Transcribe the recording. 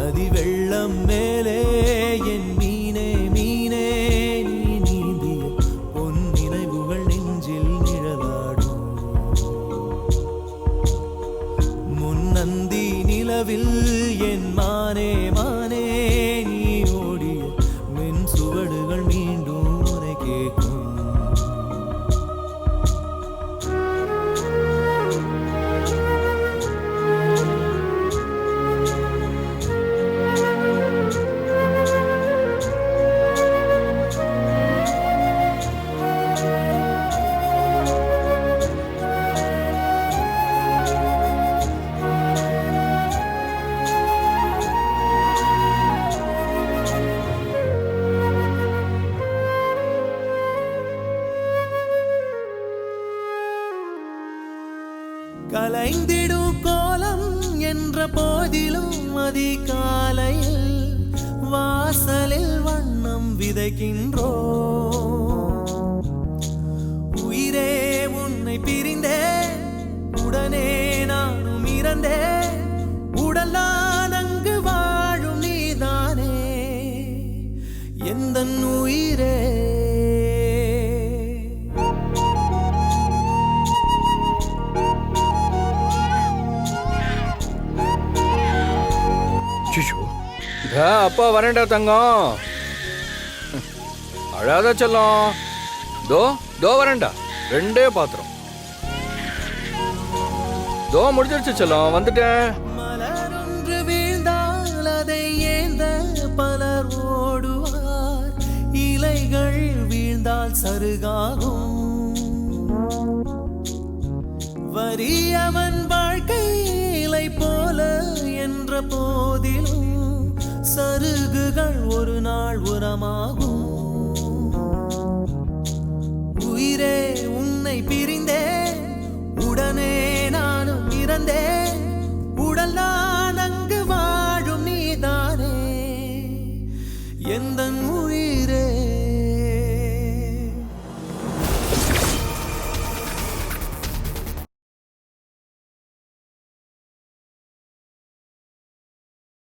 நதி வெள்ளம் மேலே என் மீனே மீனே நீ நீந்திய பொன் நினைவுகள் நெஞ்சில் நிழலாடும். முன்னந்தி நிலவில் என் மானே மானே நீ ஓடிய மின் சுவடுகள் மீண்டும் உனை கேட்கும். கலைந்திடும் கோலம் என்ற போதிலும் அதிகாலையில் வாசலில் வண்ணம் விதைக்கின்றோ. உயிரே உன்னை பிரிந்தேன் உடனே நானும் இறந்தேன். உடலான் அங்கு வாழும் நீதானே எந்தன் உயிரே. அப்பா வரேன்டா தங்கம், அழாத செல்லம். தோ தோ வரேன்டா, ரெண்டே பாத்திரம். தோ முடிஞ்சிருச்சு செல்லம், வந்துட்டேன். மலரொன்று வீழ்ந்தால் அதை ஏந்த பலர் ஓடுவார். இலைகள் வீழ்ந்தால் சருகாகும். வறியவன் வாழ்க்கை இலை போல என்ற போதிலும் சருகுகள் ஒரு நாள் உரமாகும்.